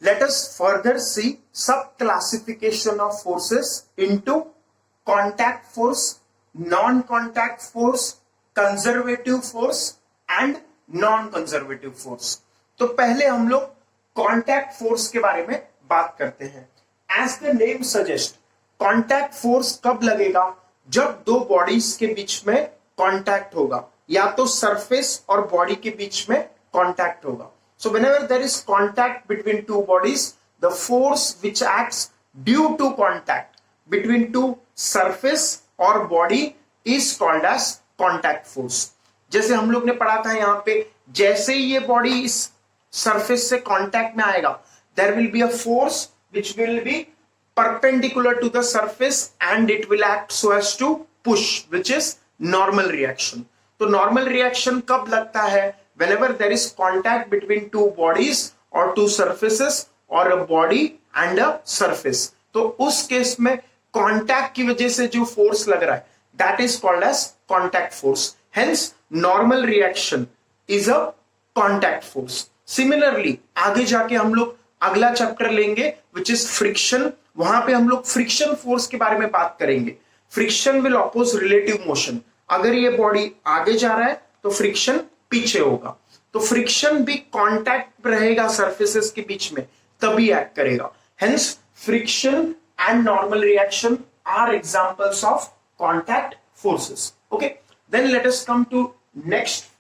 Let us further see sub-classification of forces into contact force, non-contact force, conservative force and non-conservative force. तो पहले हम लोग contact force के बारे में बात करते हैं. As the name suggest, contact force कब लगेगा? जब दो बॉडीज के बीच में कॉन्टैक्ट होगा, या तो सरफेस और बॉडी के बीच में कॉन्टैक्ट होगा. So whenever there is contact between two bodies, the force which acts due to contact between two surface or body is called as contact force. जैसे हम लोग ने पढ़ा था यहाँ पे, जैसे ही ये बॉडी इस सरफेस से कांटेक्ट में आएगा, there will be a force which will be perpendicular to the surface and it will act so as to push, which is normal reaction. तो normal reaction कब लगता है? Whenever there is contact between two bodies or two surfaces or a body and a surface. तो उस case में contact की वजह से जो force लग रहा है, that is called as contact force. Hence, normal reaction is a contact force. Similarly, आगे जाके हम लोग अगला चैप्टर लेंगे which is friction. वहां पे हम लोग friction force के बारे में बात करेंगे. Friction will oppose relative motion. अगर ये बॉडी आगे जा रहा है तो फ्रिक्शन पीछे होगा, तो फ्रिक्शन भी कांटेक्ट रहेगा सरफेसेस के बीच में, तभी एक्ट करेगा. Hence friction and normal reaction are examples of contact forces. Okay, then let us come to next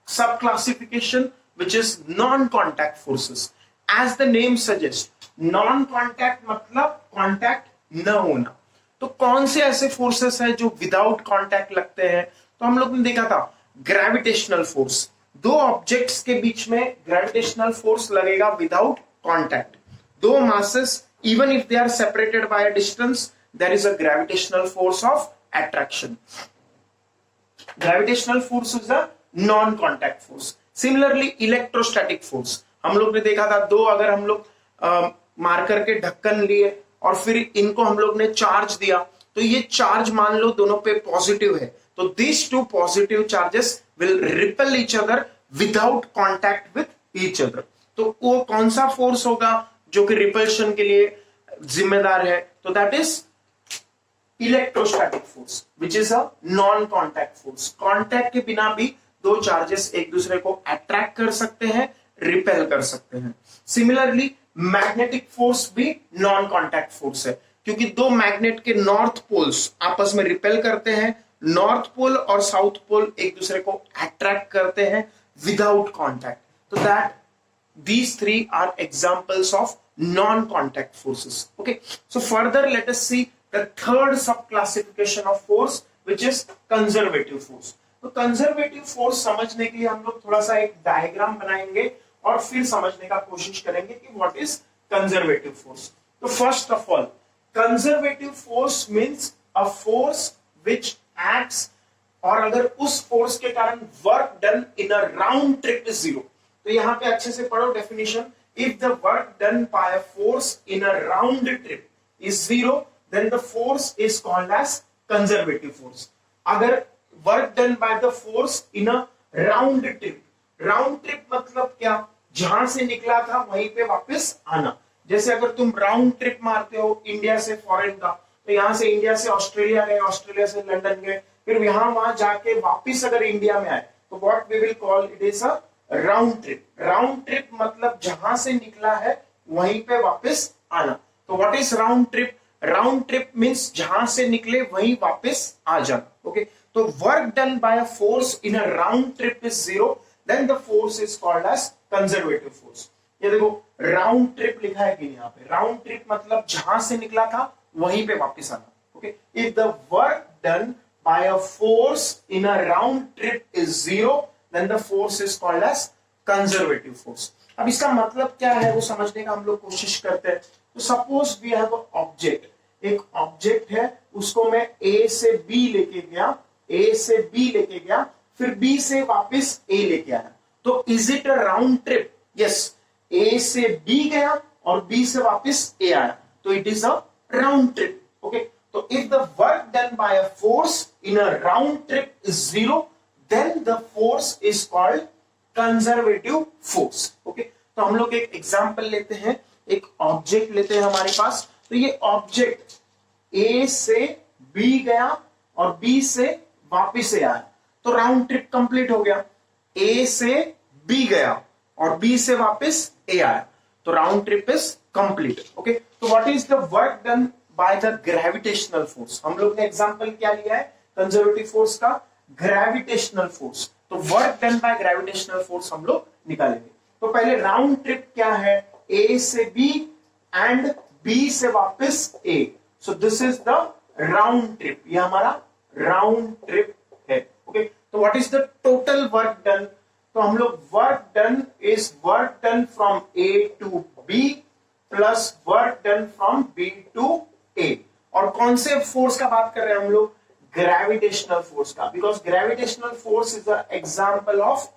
sub classification which is non contact forces. As the name suggest, non contact मतलब contact न होना. तो कौन से ऐसे forces है जो without contact लगते हैं? तो हम लोग ने देखा था ग्रेविटेशनल फोर्स. दो ऑब्जेक्ट्स के बीच में ग्रेविटेशनल फोर्स लगेगा विदाउट कांटेक्ट. दो masses, even if they are separated by a distance, there is a gravitational force of attraction. Gravitational force is a non contact force. Similarly electrostatic force, हम लोग ने देखा था, दो अगर हम लोग मार्कर के ढक्कन लिए और फिर इनको हम लोग ने चार्ज दिया, तो ये चार्ज मान लो दोनों पे पॉजिटिव है, तो these two positive charges will repel each other without contact with each other. तो वो कौन सा फोर्स होगा जो कि रिपल्शन के लिए जिम्मेदार है? तो that is electrostatic force which is a non contact force. Contact के बिना भी दो चार्जेस एक दूसरे को अट्रैक्ट कर सकते हैं, रिपेल कर सकते हैं. सिमिलरली मैग्नेटिक फोर्स भी नॉन कॉन्टैक्ट फोर्स है, क्योंकि दो मैग्नेट के नॉर्थ पोल्स आपस में रिपेल करते हैं, नॉर्थ पोल और साउथ पोल एक दूसरे को अट्रैक्ट करते हैं विदाउट कॉन्टैक्ट. तो that these three are examples of non-contact forces. Okay, so further let us see the third sub-classification of force, which is conservative force. तो conservative force समझने के लिए हम लोग थोड़ा सा एक डायग्राम बनाएंगे और फिर समझने का कोशिश करेंगे कि what is conservative force. तो first of all, conservative force means a force which acts, और अगर उस फोर्स के कारण work done in a round trip is zero. तो यहां पे अच्छे से पढ़ो definition. If the work done by a force in a round trip is zero, then the force is called as conservative force. अगर work done by the force in a round trip, round trip मतलब क्या? जहां से निकला था वहीं पे वापस आना. जैसे अगर तुम राउंड ट्रिप मारते हो इंडिया से फॉरेन का, तो यहां से इंडिया से ऑस्ट्रेलिया गए, ऑस्ट्रेलिया से लंदन गए, फिर यहां वहां जाके वापिस अगर इंडिया में आए, तो what we will call it is a round trip. Round trip मतलब जहां से निकला है वहीं पे वापस आना. तो what is round trip? Round trip means जहां से निकले वहीं वापस आ जाना. ओके, तो work done by a force in a round trip is zero, then the force is called as conservative force. ये देखो राउंड ट्रिप लिखा है कि यहाँ पे. राउंड ट्रिप मतलब जहां से निकला था वहीं पे वापस आना. Okay, if the work done by a force in a round trip is zero, then the force is called as conservative force. अब इसका मतलब क्या है वो समझने का हम लोग कोशिश करते हैं. तो suppose we have a object, एक ऑब्जेक्ट है, उसको मैं A से B लेके गया, A से B लेके गया, फिर B से वापस A लेके आया. तो is it a round trip? Yes. A से B गया और B से वापस A आया, तो it is a round trip. Okay, so if the work done by a force in a round trip is zero, then the force is called conservative force. Okay, तो हम लोग एक एग्जांपल लेते हैं. एक ऑब्जेक्ट लेते हैं हमारे पास, तो ये ऑब्जेक्ट ए से बी गया और बी से वापिस से आया, तो राउंड ट्रिप कंप्लीट हो गया। ए से बी गया और बी से वापस ए आया, तो round trip is complete. Okay, तो what is the work done by the gravitational force? हम लोग ने एग्जांपल क्या लिया है कंजर्वेटिव फोर्स का? Gravitational force. तो work done by gravitational force हम लोग निकालेंगे। तो पहले राउंड ट्रिप क्या है? ए से बी एंड बी से वापस A, so this is the round trip, ये हमारा राउंड ट्रिप है। ओके, तो what is the total work done? तो हम लोग work done is work done from A to B plus work done from B to A. और कौन से फोर्स का बात कर रहे हैं हम लोग? ग्रेविटेशनल फोर्स का, because gravitational force is the example of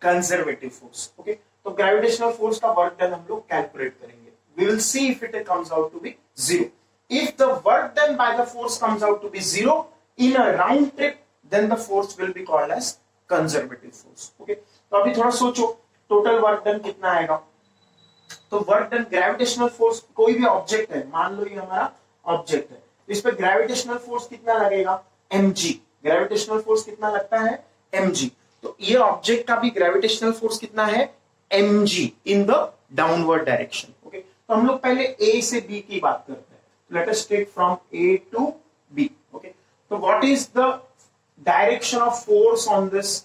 conservative force. Okay, तो ग्रेविटेशनल फोर्स का वर्क डन हम लोग कैलकुलेट करेंगे। We will see if it comes out to be 0. If the work done by the force comes out to be 0 in a round trip, then the force will be called as conservative force. Okay, तो अभी थोड़ा सोचो total work done कितना आएगा। तो work done gravitational force, कोई भी object है, मान लो ये हमारा ऑब्जेक्ट है, इस पे ग्रेविटेशनल फोर्स कितना लगेगा? mg। ग्रेविटेशनल फोर्स कितना लगता है? mg। तो ये ऑब्जेक्ट का भी ग्रेविटेशनल फोर्स कितना है? mg in the downward direction. Okay, तो हम लोग पहले ए से बी की बात करते हैं। Let us take from A to B. Okay, तो what is the direction of force on this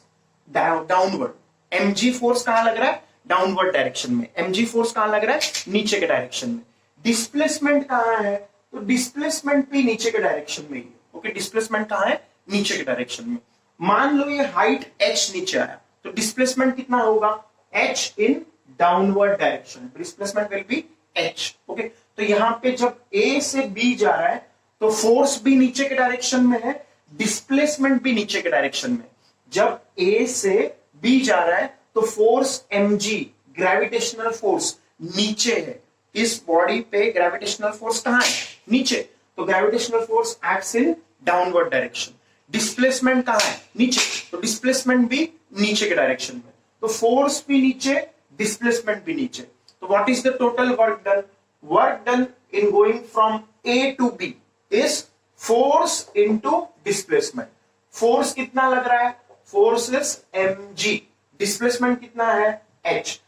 downward? mg force कहां लग रहा है? डाउनवर्ड डायरेक्शन में। mg फोर्स कहां लग रहा है? नीचे के डायरेक्शन में। डिस्प्लेसमेंट कहां है? तो डिस्प्लेसमेंट भी नीचे के डायरेक्शन में ही है। ओके, डिस्प्लेसमेंट कहां है? नीचे के डायरेक्शन में। मान लो ये हाइट h नीचे आया, तो डिस्प्लेसमेंट कितना होगा? h in downward direction, displacement will be h। Okay, तो यहां पे जब a से b जा रहा है तो फोर्स भी नीचे के डायरेक्शन में है, डिस्प्लेसमेंट भी नीचे के डायरेक्शन में। जब a से b जा रहा है तो फोर्स mg ग्रेविटेशनल फोर्स नीचे है। इस बॉडी पे ग्रेविटेशनल फोर्स कहां है? नीचे। तो gravitational force acts in downward direction. Displacement कहां है? नीचे। तो डिस्प्लेसमेंट भी नीचे के डायरेक्शन में। तो फोर्स भी नीचे, डिस्प्लेसमेंट भी नीचे। तो what is the total work done? Work done in going from A to B is force into displacement. Force कितना लग रहा है? Force is mg। डिस्प्लेसमेंट कितना है? h।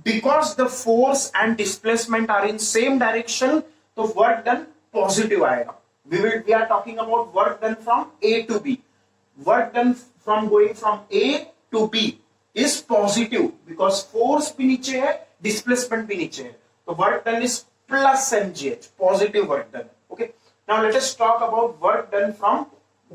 Because the force and displacement are in same direction, तो work done positive आएगा। We are talking about work done from A to B. Work done from going from A to B is positive because force भी नीचे है, displacement भी नीचे है, तो work done is plus mgh, positive work done. Okay, now let us talk about work done from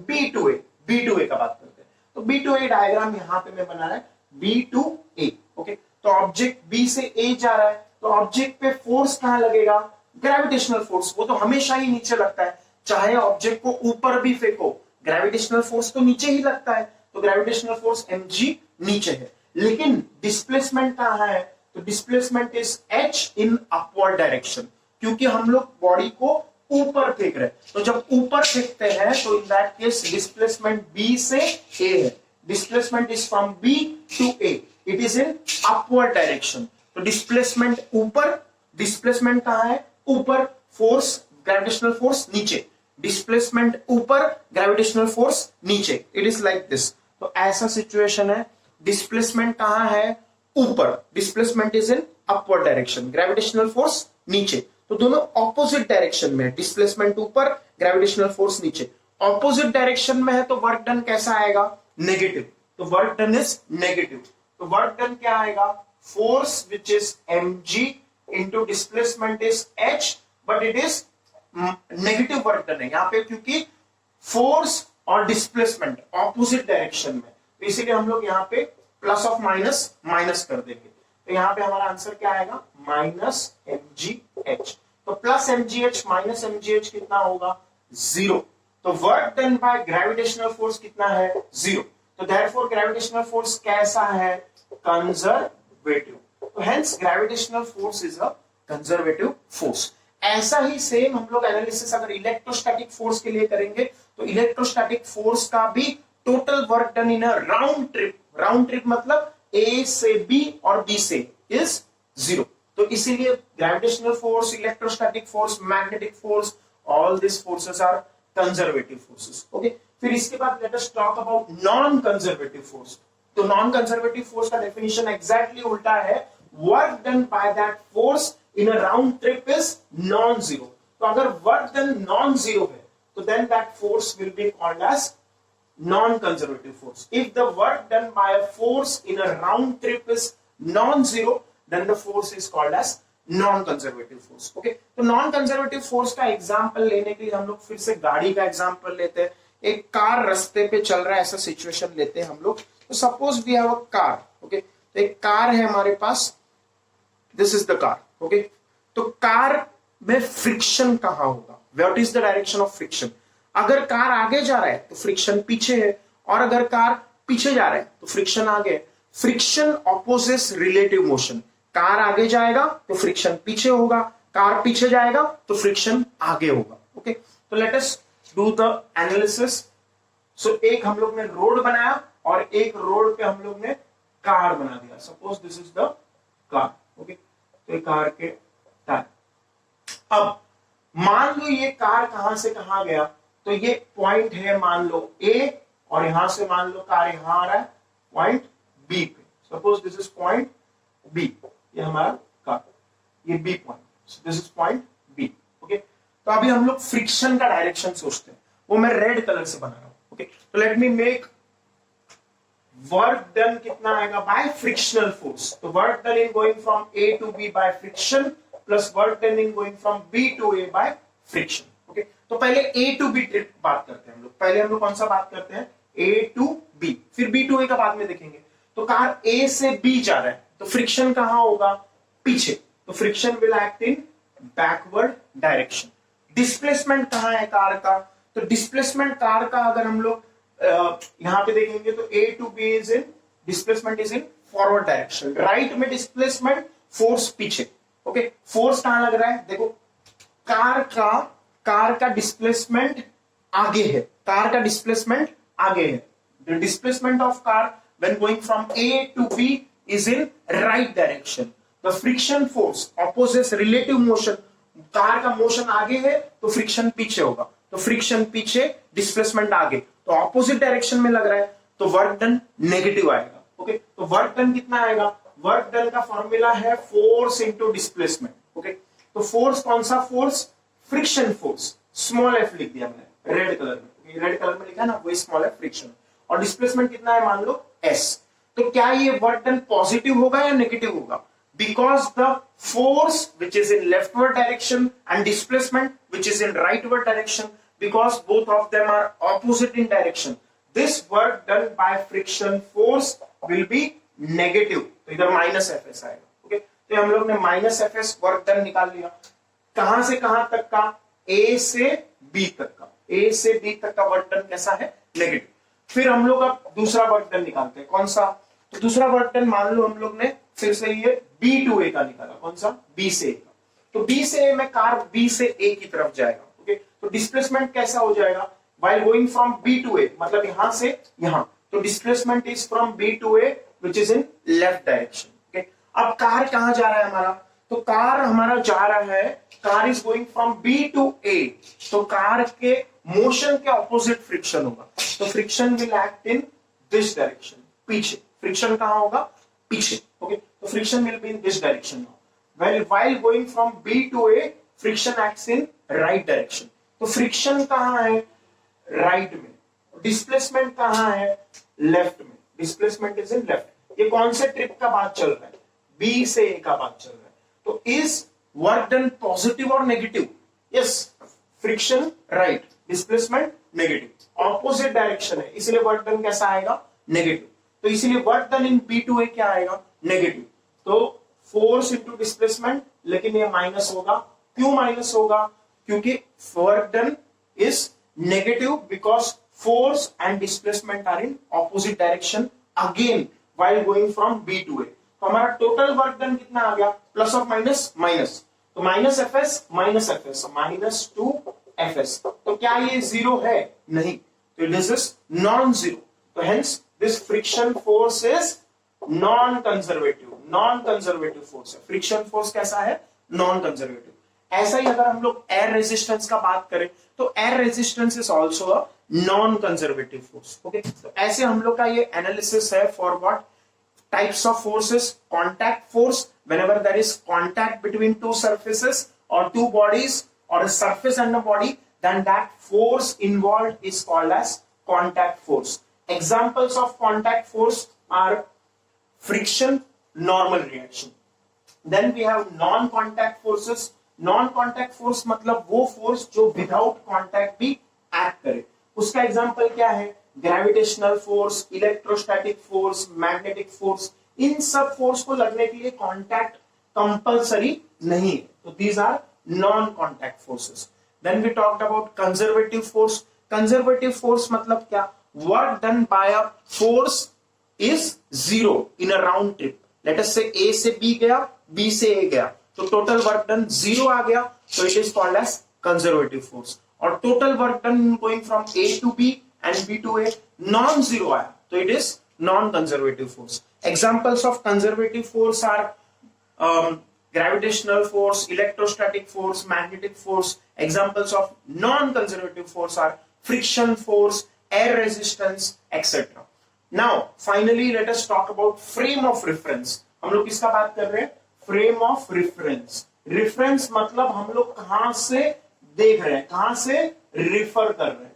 b to a। b to a का बात करते हैं। तो b टू a डायग्राम यहां पे मैं बना रहा है, b टू a। ओके, तो ऑब्जेक्ट b से a जा रहा है, तो ऑब्जेक्ट पे फोर्स कहां लगेगा? Gravitational force. वो तो हमेशा ही नीचे लगता है, चाहे ऑब्जेक्ट को ऊपर भी फेंको, ग्रेविटेशनल फोर्स तो नीचे ही लगता है। तो ग्रेविटेशनल फोर्स mg नीचे है, लेकिन डिस्प्लेसमेंट कहां है? तो displacement is h in upward direction, क्योंकि हम लोग बॉडी को ऊपर फेंक रहे हैं। तो जब ऊपर फेंकते हैं तो in that case displacement b से a है। Displacement is from b to a, it is in upward direction. तो डिस्प्लेसमेंट ऊपर, डिस्प्लेसमेंट कहां है? ऊपर, फोर्स ग्रेविटेशनल फोर्स नीचे, डिस्प्लेसमेंट ऊपर, ग्रेविटेशनल फोर्स नीचे। It is like this. तो ऐसा सिचुएशन है। डिस्प्लेसमेंट कहां है? ऊपर, displacement is in upward direction, gravitational force नीचे। तो दोनों ऑपोजिट डायरेक्शन में है, डिस्प्लेसमेंट ऊपर, ग्रेविटेशनल फोर्स नीचे। ऑपोजिट डायरेक्शन में है तो वर्क डन कैसा आएगा? नेगेटिव। तो वर्क डन इज नेगेटिव। तो वर्क डन क्या आएगा? Force which is mg into displacement is h, but it is negative work done है यहां पे, क्योंकि फोर्स और डिस्प्लेसमेंट ऑपोजिट डायरेक्शन में, तो इसीलिए हम लोग यहाँ पे प्लस ऑफ माइनस माइनस कर देंगे। तो यहाँ पे हमारा आंसर क्या आएगा? Minus mgh। तो प्लस mgh माइनस mgh कितना होगा? 0। तो work done by gravitational force कितना है? 0। तो देयरफॉर ग्रेविटेशनल फोर्स कैसा है? कंजर्वेटिव। तो hence gravitational force is a conservative force. ऐसा ही सेम हम लोग एनालिसिस अगर इलेक्ट्रोस्टैटिक फोर्स के लिए करेंगे, तो इलेक्ट्रोस्टैटिक फोर्स का भी total work done in a round trip, round trip मतलब A से B और B से इज 0। तो इसीलिए gravitational force, electrostatic force, magnetic force, all this forces are conservative forces. Okay, फिर इसके बाद let us talk about non conservative force. तो नॉन कंजर्वेटिव फोर्स का डेफिनेशन एग्जैक्टली उल्टा है, work done by that force in a round trip is non zero. तो अगर work done non zero है तो then that force will be called as non-conservative force. If the work done by a force in a round trip is non-zero, then the force is called as non-conservative force. Okay? तो non-conservative force का example लेने के लिए हम लोग फिर से गाड़ी का एग्जांपल लेते हैं। एक कार रास्ते पे चल रहा है, ऐसा सिचुएशन लेते हैं हम लोग। तो suppose we have a car. Okay, तो एक कार है हमारे पास, this is the car. Okay, तो कार में फ्रिक्शन कहां होगा? What is the direction of friction? अगर कार आगे जा रहा है तो फ्रिक्शन पीछे है, और अगर कार पीछे जा रहा है तो फ्रिक्शन आगे है। Friction opposites relative motion. Car आगे जाएगा तो फ्रिक्शन पीछे होगा, कार पीछे जाएगा तो फ्रिक्शन आगे होगा। ओके, तो let us do the analysis. So एक हम लोग ने रोड बनाया और एक रोड पे हम लोग ने कार बना दिया। Suppose this is the car. Okay, तो कार के टायर। अब मान लो ये कार कहां से कहां गया, तो ये पॉइंट है मान लो ए, और यहां से मान लो कार यहां आ रहा है पॉइंट बी पे। Suppose this is point B, ये हमारा कार, ये B point, this is point B. Okay, तो अभी हम लोग फ्रिक्शन का डायरेक्शन सोचते हैं, वो मैं रेड कलर से बना रहा हूं। ओके, तो let me make work done कितना आएगा बाय फ्रिक्शनल फोर्स। तो work done in going from A to B by friction plus work done in going from B to A by friction. Okay, तो पहले ए to B trip बात करते हैं हम लोग। पहले हम लोग कौन सा बात करते हैं? ए टू बी, फिर बी टू ए का बाद में देखेंगे। तो कार ए से बी जा रहा है तो फ्रिक्शन कहां होगा? पीछे। तो friction will act in backward direction. Displacement कहां है कार का? तो डिस्प्लेसमेंट कार का अगर हम लोग यहां पे देखेंगे तो A to B is in displacement is in forward direction. Right में डिस्प्लेसमेंट, फोर्स पीछे। ओके, फोर्स कहां लग रहा है? देखो, कार का डिस्प्लेसमेंट आगे है, कार का डिस्प्लेसमेंट आगे है। The displacement of car when going from A to B is in right direction. The friction force opposites relative motion. Car का मोशन आगे है तो फ्रिक्शन पीछे होगा, तो फ्रिक्शन पीछे, डिस्प्लेसमेंट आगे, तो ऑपोजिट डायरेक्शन में लग रहा है, तो वर्क डन नेगेटिव आएगा। ओके, तो वर्क डन कितना आएगा? वर्क डन का फॉर्मूला है फोर्स इंटू डिस्प्लेसमेंट। ओके, तो फोर्स कौन सा force? Friction force, small F लिख दिया मैंने रेड कलर में, रेड कलर में लिखा है ना, वही स्मॉल एफ फ्रिक्शन। और डिस्प्लेसमेंट कितना है? मान लो एस। तो क्या ये वर्क डन पॉजिटिव होगा या नेगेटिव होगा? Because the force which is in leftward direction and displacement which is in rightward direction, because both of them are opposite in direction, this work done by friction force will be negative. तो इधर minus F S आएगा। Okay, तो हम लोग ने minus F S work done निकाल लिया। कहां से कहां तक का? ए से बी तक का। ए से बी तक का वर्क डन कैसा है? नेगेटिव। फिर हम लोग अब दूसरा वर्क डन निकालते हैं। कौन सा? तो दूसरा वर्क डन मान लो हम लोग ने फिर से ये बी टू ए का निकाला। कौन सा? बी से ए का। तो बी से ए में कार बी से ए की तरफ जाएगा। ओके, तो डिस्प्लेसमेंट कैसा हो जाएगा? While going from B to A, मतलब यहां से यहां, तो displacement is from B to A which is in left direction. Okay, अब कार कहां जा रहा है हमारा? तो कार हमारा जा रहा है, car is going from B to A, तो कार के मोशन के ऑपोजिट फ्रिक्शन होगा, तो friction will act in this direction, पीछे। फ्रिक्शन कहां होगा? पीछे। ओके, तो friction will be in this direction now. While going from B to A, friction acts in right direction. तो फ्रिक्शन कहां है? राइट में। डिस्प्लेसमेंट कहां है? लेफ्ट में। Displacement is in left. ये कौन से ट्रिप का बात चल रहा है? बी से ए का बात चल रहा है। तो इज वर्क डन पॉजिटिव और negative? Yes, friction right, displacement negative, opposite direction है, इसलिए वर्क डन कैसा आएगा? नेगेटिव। तो इसीलिए work done in B to A क्या आएगा? नेगेटिव। तो फोर्स इंटू डिस्प्लेसमेंट, लेकिन ये माइनस होगा। क्यों माइनस होगा? क्योंकि work done is negative because force and displacement are in opposite direction again while going from B to A. तो हमारा टोटल वर्क डन कितना आ गया? प्लस और माइनस माइनस, तो minus F S minus F S, minus two F S. तो क्या ये zero है? नहीं, तो दिस इज नॉन जीरो। तो hence this friction force is non conservative, non conservative force है। फ्रिक्शन फोर्स कैसा है? Non conservative. ऐसा ही अगर हम लोग एयर रेजिस्टेंस का बात करें तो air resistance is also a non conservative force. Okay, तो ऐसे हम लोग का ये एनालिसिस है for what types of forces. Contact force, whenever there is contact between two surfaces or two bodies or a surface and a body, then that force involved is called as contact force. Examples of contact force are friction, normal reaction. Then we have non-contact forces. Non-contact force मतलब वो force जो without contact भी act करे। उसका example क्या है? Gravitational force, electrostatic force, magnetic force, इन सब फोर्स को लगने के लिए कांटेक्ट कंपलसरी नहीं है, तो these are non contact forces. Then we talked about conservative force. Conservative force मतलब क्या? Work done by a force is zero in a round trip. Let us से ए से बी गया, बी से A गया, तो टोटल वर्क डन जीरो आ गया, तो it is called as conservative force. और total work done going from A to B and B to A non zero आया, तो it is non conservative force. Examples of conservative force are gravitational force, electrostatic force, magnetic force. Examples of non conservative force are friction force, air resistance, etc. Now finally let us talk about frame of reference. हम लोग किसका बात कर रहे हैं? frame of reference. reference मतलब हम लोग कहां से देख रहे हैं, कहां से रिफर कर रहे हैं।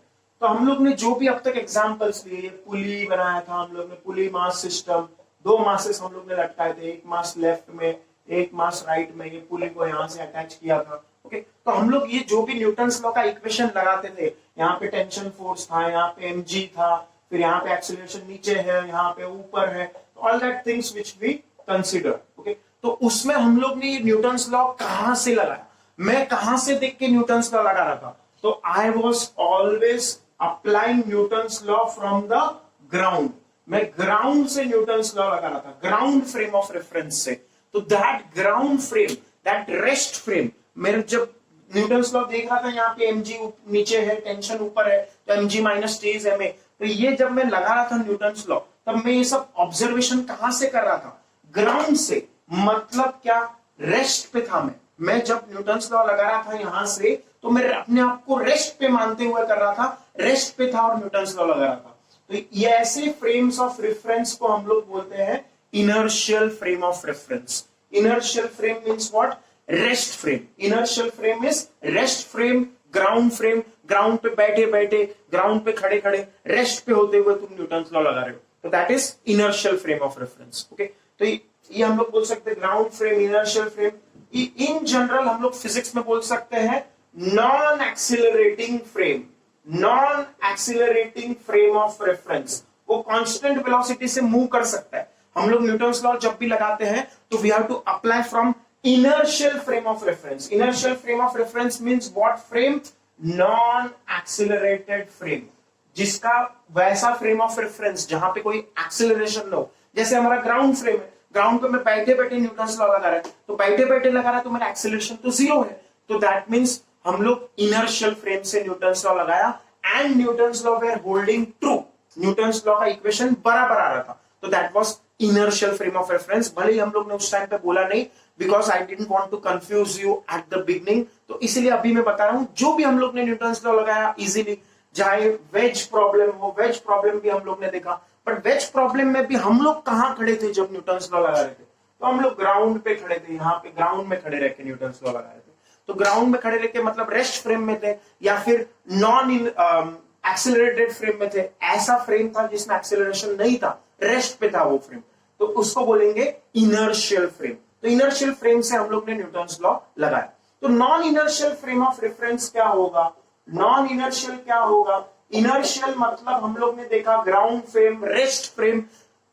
तो हम लोग ने जो भी अब तक एग्जांपल्स लिए, पुली बनाया था हम लोग ने, पुली मास सिस्टम, दो मासेस हम लोग ने लटकाए थे, एक मास लेफ्ट में, एक मास राइट में, ये पुली को यहां से अटैच किया था। ओके, तो हम लोग ये जो भी न्यूटन्स लॉ का इक्वेशन लगाते थे, यहाँ पे टेंशन फोर्स था, यहाँ पे mg था, फिर यहाँ पे एक्सीलरेशन नीचे है, यहाँ पे ऊपर है, all that things which we consider. Okay, तो उसमें हम लोग ने ये न्यूटन्स लॉ कहां से लगाया, मैं कहां से देख के न्यूटन्स लॉ लगा रहा था? तो I was always applying Newton's law from the ground. मैं ग्राउंड से न्यूटन्स लॉ लगा रहा था, ग्राउंड फ्रेम ऑफ रेफरेंस से। तो that ground frame, that rest frame, मेरे जब न्यूटन्स लॉ देख रहा था, यहाँ पे mg नीचे है, टेंशन ऊपर है, तो mg minus t is ma। तो ये जब मैं लगा रहा था न्यूटन्स लॉ, तब मैं ये सब ऑब्जर्वेशन कहां से कर रहा था? ग्राउंड से। मतलब क्या? रेस्ट पे था मैं जब न्यूटन्स लॉ लगा रहा था यहां से, तो मैं अपने आप को रेस्ट पे मानते हुए कर रहा था, रेस्ट पे था और न्यूटन्स लॉ लगा रहा था। तो ये ऐसे फ्रेम्स ऑफ रेफरेंस को हम लोग बोलते हैं inertial frame of reference. Inertial frame means what? Rest frame. Inertial frame is rest frame, ground frame, ground पे बैठे बैठे, ग्राउंड पे खड़े खड़े, रेस्ट पे होते हुए तुम न्यूटन्स लॉ लगा रहे हो, तो that is inertial frame of reference. Okay, तो ये हम लोग बोल सकते हैं ground frame, inertial frame. In general हम लोग फिजिक्स में बोल सकते हैं non accelerating frame. Non accelerating frame of reference, वो कांस्टेंट वेलोसिटी से मूव कर सकता है। हम लोग न्यूटन्स लॉ जब भी लगाते हैं तो we have to apply from inertial frame of reference. Inertial frame of reference means what frame? Non accelerated frame, जिसका वैसा फ्रेम ऑफ रेफरेंस जहां पे कोई एक्सेलरेशन न हो। जैसे हमारा ग्राउंड फ्रेम है, ग्राउंड पे मैं बैठे बैठे न्यूटन्स लॉ लगा रहा है, तो बैठे बैठे लगा रहा है तो मेरा एक्सेलरेशन तो जीरो है, तो दैट मींस हम लोग इनर्शियल फ्रेम से न्यूटन्स लॉ लगाया and Newton's law were holding true. Newton's law का इक्वेशन बराबर आ रहा था, तो that was inertial frame of reference. भले ही हम लोग ने उस टाइम पे बोला नहीं, because I didn't want to confuse you at the beginning, तो इसीलिए अभी मैं बता रहा हूं जो भी हम लोग ने न्यूटन्स लॉ लगाया इजीली, चाहे वेज प्रॉब्लम हो, वेज प्रॉब्लम भी हम लोग ने देखा, बट वेज प्रॉब्लम में भी हम लोग कहां खड़े थे जब न्यूटन्स लॉ लगा रहे थे? तो हम लोग ग्राउंड पे खड़े थे, यहाँ पे ग्राउंड में खड़े रह के न्यूटन्स लॉ लगा रहे थे। तो ग्राउंड में खड़े रह के मतलब रेस्ट फ्रेम में थे, या फिर नॉन एक्सेलरेटेड फ्रेम में थे। ऐसा फ्रेम था जिसमें एक्सेलरेशन नहीं था, रेस्ट पे था वो फ्रेम, तो उसको बोलेंगे इनर्शियल फ्रेम। तो इनर्शियल फ्रेम से हम लोग ने न्यूटन्स लॉ लगाया। तो non inertial frame of reference क्या होगा? नॉन इनर्शियल क्या होगा? इनर्शियल मतलब हम लोग ने देखा ground frame, rest frame,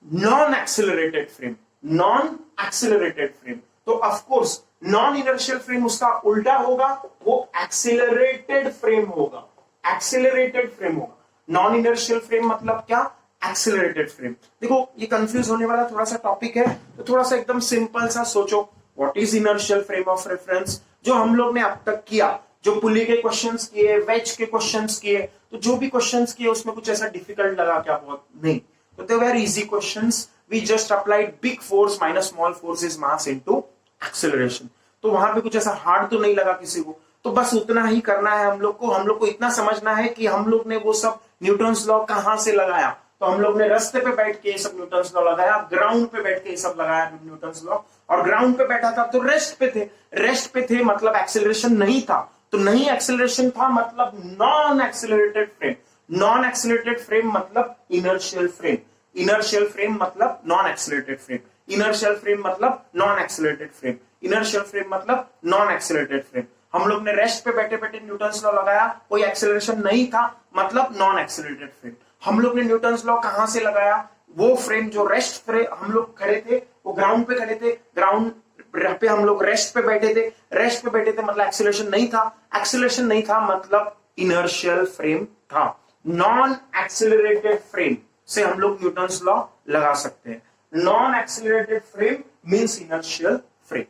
non accelerated frame, non accelerated frame. तो of course non inertial frame उसका उल्टा होगा, वो एक्सेलरेटेड फ्रेम होगा, एक्सेलरेटेड फ्रेम होगा। नॉन इनर्शियल फ्रेम मतलब क्या? Accelerated frame. देखो ये कंफ्यूज होने वाला थोड़ा सा टॉपिक है, तो थोड़ा सा एकदम सिंपल सा सोचो, what is inertial frame of reference. जो हम लोग ने अब तक किया, जो पुली के क्वेश्चंस किए, वेज के क्वेश्चंस किए, तो जो भी क्वेश्चंस किए उसमें कुछ ऐसा डिफिकल्ट लगा क्या? बहुत नहीं, तो they were easy questions we just applied big force minus small force is mass into acceleration. तो वहां पे कुछ ऐसा हार्ड तो नहीं लगा किसी को, तो बस उतना ही करना है हम लोग को इतना समझना है कि हम लोग ने वो सब न्यूटन्स लॉ कहां से लगाया। तो हम लोग ने रास्ते पे बैठ के ये सब न्यूटन्स लॉ लगाया, ग्राउंड पे बैठ के ये सब लगाया न्यूटन्स लॉ। और ग्राउंड पे बैठा था तो रेस्ट पे थे मतलब एक्सेलरेशन नहीं था, तो नहीं एक्सेलरेशन था मतलब non accelerated frame. Non accelerated frame मतलब इनर्शियल फ्रेम, इनर्शियल फ्रेम मतलब non accelerated frame, inertial frame मतलब non accelerated frame, inertial frame मतलब नॉन एक्सेलरेटेड फ्रेम। हम लोग ने रेस्ट पे बैठे बैठे न्यूटन्स लॉ लगाया, कोई एक्सेलरेशन नहीं था मतलब नॉन एक्सेलरेटेड फ्रेम। हम लोग ने न्यूटन्स लॉ कहां से लगाया, वो फ्रेम जो रेस्ट पे हम लोग खड़े थे वो ग्राउंड पे खड़े थे, ग्राउंड पे हम लोग रेस्ट पे बैठे थे, रेस्ट पे बैठे थे मतलब एक्सेलरेशन नहीं था, एक्सेलरेशन नहीं था मतलब इनर्शियल फ्रेम था। नॉन एक्सेलरेटेड फ्रेम से हम लोग न्यूटन्स लॉ लगा सकते हैं। Non accelerated frame means inertial frame.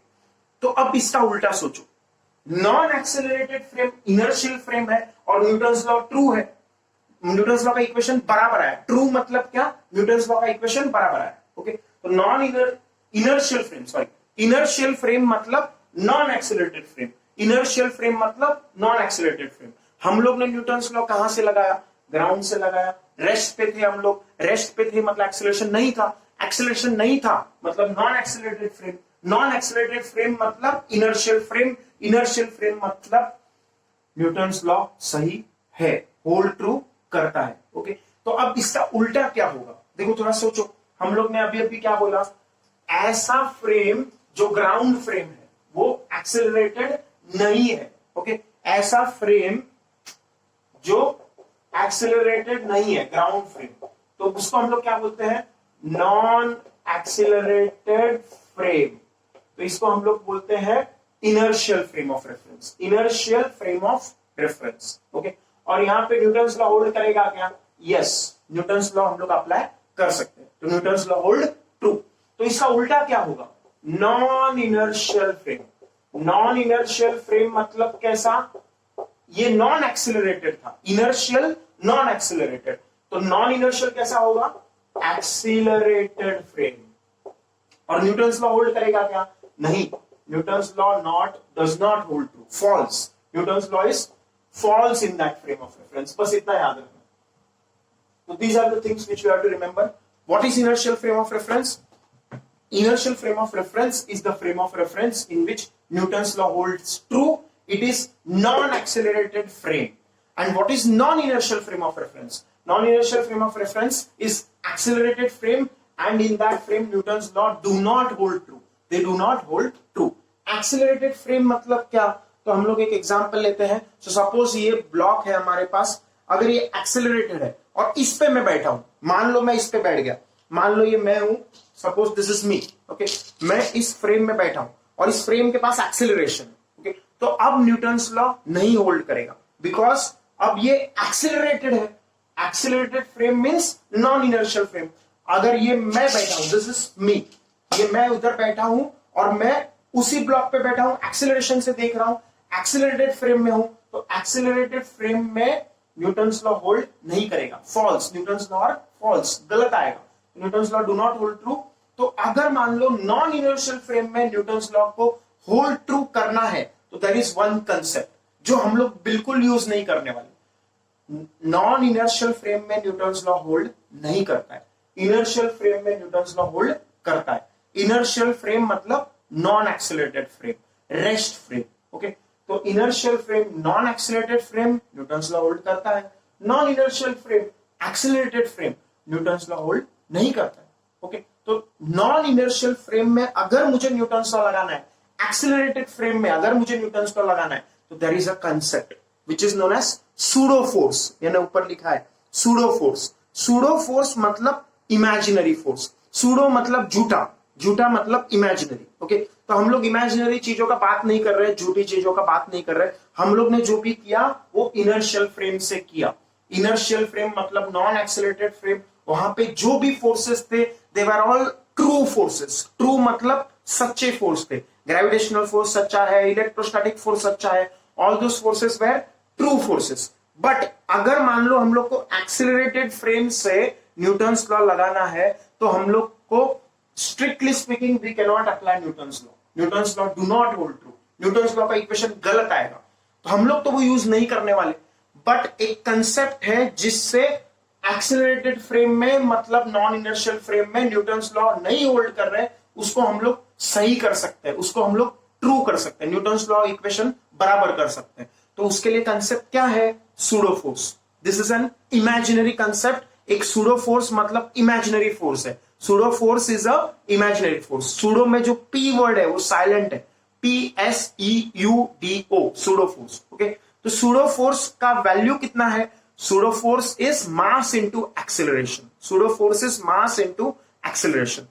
तो अब इसका उल्टा सोचो, non accelerated frame inertial frame है और न्यूटन्स लॉ ट्रू है, न्यूटन्स लॉ का इक्वेशन बराबर है। ट्रू मतलब क्या, न्यूटन्स लॉ का इक्वेशन बराबर है। ओके, तो non inertial frame, sorry inertial frame मतलब non accelerated frame, inertial frame मतलब नॉन एक्सेलरेटेड फ्रेम। हम लोग ने न्यूटन्स लॉ कहां से लगाया, ग्राउंड से लगाया। रेस्ट पे थे हम लोग, रेस्ट पे थे मतलब एक्सेलरेशन नहीं था, एक्सेलरेशन नहीं था मतलब non accelerated frame, non accelerated frame मतलब इनर्शियल फ्रेम, इनर्शियल फ्रेम मतलब न्यूटन्स लॉ सही है, होल्ड ट्रू करता है। ओके, तो अब इसका उल्टा क्या होगा, देखो थोड़ा सोचो। हम लोग ने अभी अभी क्या बोला, ऐसा फ्रेम जो ग्राउंड फ्रेम है वो एक्सेलरेटेड नहीं है। ओके, ऐसा फ्रेम जो एक्सेलरेटेड नहीं है, ग्राउंड फ्रेम, तो उसको हम लोग क्या बोलते हैं, नॉन एक्सेलरेटेड फ्रेम। तो इसको हम लोग बोलते हैं inertial frame of reference, inertial frame of reference. Okay, और यहां पे न्यूटन्स लॉ होल्ड करेगा क्या, यस, न्यूटन्स लॉ हम लोग अप्लाई कर सकते हैं, तो न्यूटन्स लॉ होल्ड ट्रू। तो इसका उल्टा क्या होगा, non inertial frame. Non inertial frame मतलब कैसा, ये नॉन एक्सेलरेटेड था, इनर्शियल नॉन एक्सेलरेटेड, तो नॉन इनर्शियल कैसा होगा, एक्सीलरेटेड फ्रेम। और न्यूटन्स लॉ होल्ड करेगा क्या, नहीं, Newton's law does not hold true, false. Newton's law is false in that frame of reference, बस इतना याद रखना। So these are the things which you have to remember. What is inertial frame of reference? Inertial frame of reference is the frame of reference in which Newton's law holds true. It is non-accelerated frame. And what is non-inertial frame of reference? Non-inertial frame of reference is accelerated frame, and in that frame Newton's law do not hold true. They do not hold true. Accelerated frame मतलब क्या? तो हम लोग एक example लेते हैं। So suppose ये block है हमारे पास, अगर ये एक्सेलरेटेड है और इस पे मैं बैठा हूं, मान लो मैं इस पे बैठ गया, मान लो ये मैं हूं, suppose this is me. Okay, मैं इस फ्रेम में बैठा हूं और इस फ्रेम के पास एक्सेलरेशन। ओके, तो अब न्यूटन्स लॉ नहीं होल्ड करेगा, बिकॉज अब ये एक्सेलरेटेड है। Accelerated frame means non inertial frame. अगर ये मैं बैठा हूं, दिस इज मी, ये मैं उधर बैठा हूं और मैं उसी ब्लॉक पे बैठा हूं, एक्सेलरेशन से देख रहा हूं, एक्सेलरेटेड फ्रेम में हूं, तो एक्सेलरेटेड फ्रेम में न्यूटन्स लॉ होल्ड नहीं करेगा, फॉल्स। न्यूटन्स लॉ फॉल्स, गलत आएगा, Newton's law do not hold true. तो अगर मान लो नॉन इनर्शियल फ्रेम में न्यूटन्स लॉ को होल्ड ट्रू करना है, तो देयर इज वन कंसेप्ट जो हम लोग बिल्कुल यूज नहीं करने वाले। नॉन इनर्शियल फ्रेम में न्यूटन्स लॉ होल्ड नहीं करता है, इनर्शियल फ्रेम में न्यूटन्स लॉ होल्ड करता है। इनर्शियल फ्रेम मतलब non accelerated frame, rest frame. Okay, तो inertial frame, non accelerated frame Newton's law hold करता है। Non inertial frame, accelerated frame Newton's law hold नहीं करता है। ओके, तो नॉन इनर्शियल फ्रेम में अगर मुझे न्यूटन्स लॉ लगाना है, एक्सेलरेटेड फ्रेम में अगर मुझे न्यूटन्स लॉ लगाना है, तो there is a concept which is known as pseudo force. यानी ऊपर लिखा है सूडो फोर्स। सूडो फोर्स मतलब इमेजिनरी फोर्स, सूडो मतलब झूठा, झूठा मतलब इमेजिनरी। ओके, तो हम लोग इमेजिनरी चीजों का बात नहीं कर रहे, झूठी चीजों का बात नहीं कर रहे। हम लोग ने जो भी किया वो इनर्शियल फ्रेम से किया। इनर्शियल फ्रेम मतलब नॉन एक्सेलरेटेड फ्रेम, वहां पे जो भी फोर्सेस थे they were all true forces. True मतलब सच्चे फोर्स थे। ग्रेविटेशनल फोर्स सच्चा है, इलेक्ट्रोस्टैटिक फोर्स सच्चा है, all those forces were true forces. But अगर मान लो हम लोग को एक्सेलरेटेड फ्रेम से न्यूटन्स लॉ लगाना है, तो हम लोग को strictly speaking we can not apply Newton's law. Newton's law do not hold true. Newton's law का इक्वेशन गलत आएगा तो हम लोग तो वो यूज नहीं करने वाले. बट एक कंसेप्ट है जिससे एक्सेलरेटेड फ्रेम में, मतलब नॉन इनर्शियल फ्रेम में न्यूटन्स लॉ नहीं होल्ड कर रहे, उसको हम लोग सही कर सकते हैं, उसको हम लोग ट्रू कर सकते हैं, न्यूटन्स लॉ इक्वेशन बराबर कर सकते हैं. तो उसके लिए कंसेप्ट क्या है? Pseudo force. This is an imaginary concept. एक सूडो फोर्स मतलब इमेजिनरी फोर्स है. Pseudo force is a imaginary force. Pseudo में जो पी वर्ड है वो साइलेंट है. PSEUDO pseudo force. ओके, तो सूडो फोर्स का वैल्यू कितना है? Pseudo force is mass into acceleration. Pseudo force is mass into acceleration.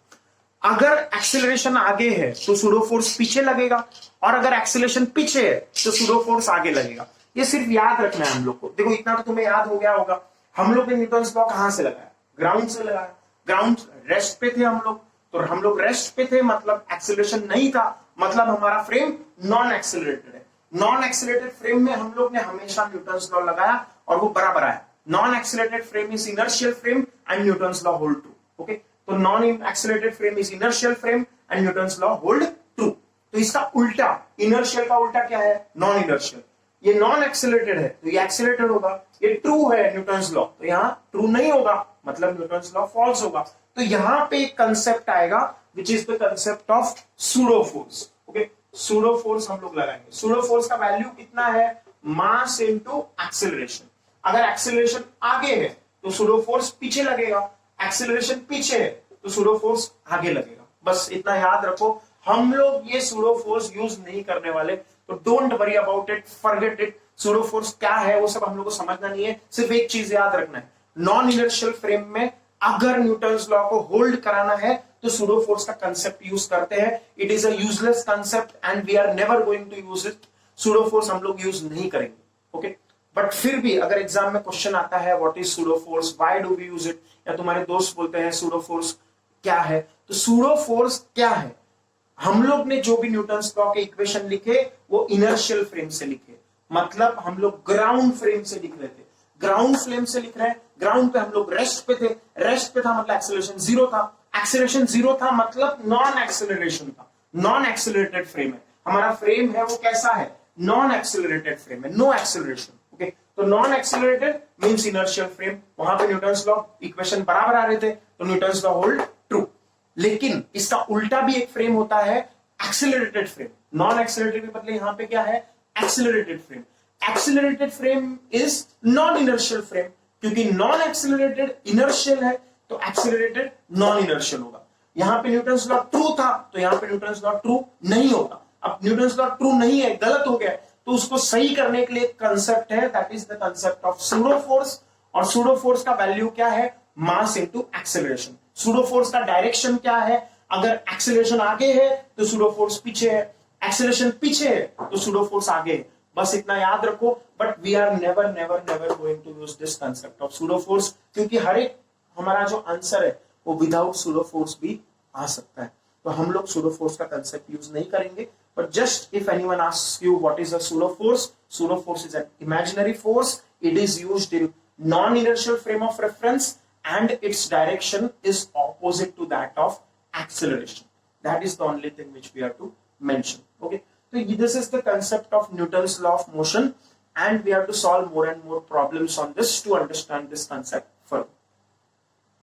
अगर एक्सेलरेशन आगे है तो सूडो फोर्स पीछे लगेगा, और अगर एक्सेलरेशन पीछे है तो सूडो फोर्स आगे लगेगा. ये सिर्फ याद रखना है हम लोग को. देखो इतना तो तुम्हें याद हो गया होगा. हम लोग ने न्यूटन्स लॉ कहां से लगाया? ग्राउंड से लगाया. ग्राउंड रेस्ट पे थे हम लोग, तो हम लोग रेस्ट पे थे मतलब एक्सेलरेशन नहीं था, मतलब हमारा फ्रेम नॉन एक्सेलरेटेड है. नॉन एक्सेलरेटेड फ्रेम में हम लोग ने हमेशा न्यूटन्स लॉ लगाया और वो बराबर आया. Non accelerated frame is inertial frame and Newton's law hold true. Okay, तो non accelerated frame is inertial frame and Newton's law hold true. तो इसका उल्टा, इनर्शियल का उल्टा क्या है? Non inertial. ये नॉन एक्सेलरेटेड है तो ये एक्सेलरेटेड होगा. ये ट्रू है न्यूटन्स लॉ, तो यहां ट्रू नहीं होगा, मतलब न्यूटन्स लॉ फॉल्स होगा. तो यहां पे एक कंसेप्ट आएगा which is the concept of pseudo force. Okay, pseudo force हम लोग लगाएंगे. सूडो फोर्स का वैल्यू कितना है? मास इनटू एक्सेलरेशन. अगर एक्सेलरेशन आगे है तो सूडो फोर्स पीछे लगेगा, एक्सेलरेशन पीछे है तो सूडो फोर्स आगे लगेगा. बस इतना याद रखो. हम लोग ये सूडो फोर्स यूज नहीं करने वाले, तो don't worry about it, forget it. Pseudo force क्या है वो सब हम लोग को समझना नहीं है. सिर्फ एक चीज याद रखना है, नॉन इनर्शियल फ्रेम में अगर न्यूटन्स लॉ को होल्ड कराना है तो सूडो फोर्स का कंसेप्ट यूज करते हैं. It is a useless concept and we are never going to use it. Pseudo force हम लोग यूज नहीं करेंगे. ओके, बट फिर भी अगर एग्जाम में क्वेश्चन आता है what is pseudo force, why do we use it, या तुम्हारे दोस्त बोलते हैं सूडो फोर्स क्या है, तो सूडो फोर्स क्या है? हम लोग ने जो भी न्यूटन्स लॉ के इक्वेशन लिखे वो इनर्शियल फ्रेम से लिखे, मतलब हम लोग ग्राउंड फ्रेम से लिख रहे थे. ग्राउंड फ्रेम से लिख रहे हैं. ग्राउंड पे हम लोग रेस्ट पे थे. रेस्ट पे था मतलब एक्सेलरेशन जीरो था. एक्सेलरेशन जीरो था मतलब नॉन एक्सेलरेशन था. नॉन एक्सेलरेटेड फ्रेम है हमारा. फ्रेम है वो कैसा है? नॉन एक्सेलरेटेड फ्रेम है, नो एक्सेलरेशन. ओके, तो non accelerated means inertial frame. वहां पे न्यूटन्स लॉ इक्वेशन बराबर आ रहे थे तो न्यूटन्स लॉ होल्ड ट्रू. लेकिन इसका उल्टा भी एक फ्रेम होता है, एक्सेलरेटेड फ्रेम. नॉन एक्सेलरेटेड के बदले यहां पे क्या है? Accelerated frame. Accelerated frame is non inertial frame, क्योंकि नॉन एक्सेलरेटेड इनर्शियल है तो एक्सेलरेटेड नॉन इनर्शियल होगा. यहां पे न्यूटन्स लॉ ट्रू था तो यहां पे न्यूटन्स लॉ ट्रू नहीं होगा. अब न्यूटन्स लॉ ट्रू नहीं है, गलत हो गया, तो उसको सही करने के लिए एक कंसेप्ट है, that is the concept of pseudo force. और सूडो फोर्स का वैल्यू क्या है? मास इनटू एक्सेलरेशन. सूडो फोर्स का डायरेक्शन क्या है? अगर एक्सेलरेशन आगे है तो सूडो फोर्स पीछे है, एक्सेलरेशन पीछे है तो सूडो फोर्स आगे है. बस इतना याद रखो. But we are never never never going to use this concept of pseudo force, क्योंकि हर एक हमारा जो आंसर है वो विदाउट सूडो फोर्स भी आ सकता है. तो हम लोग सूडो फोर्स का कंसेप्ट यूज नहीं करेंगे. But just if anyone asks you what is a pseudo force is an imaginary force. It is used in non-inertial frame of reference and its direction is opposite to that of acceleration. That is the only thing which we have to mention. Okay, so this is the concept of Newton's law of motion, and we have to solve more and more problems on this to understand this concept further.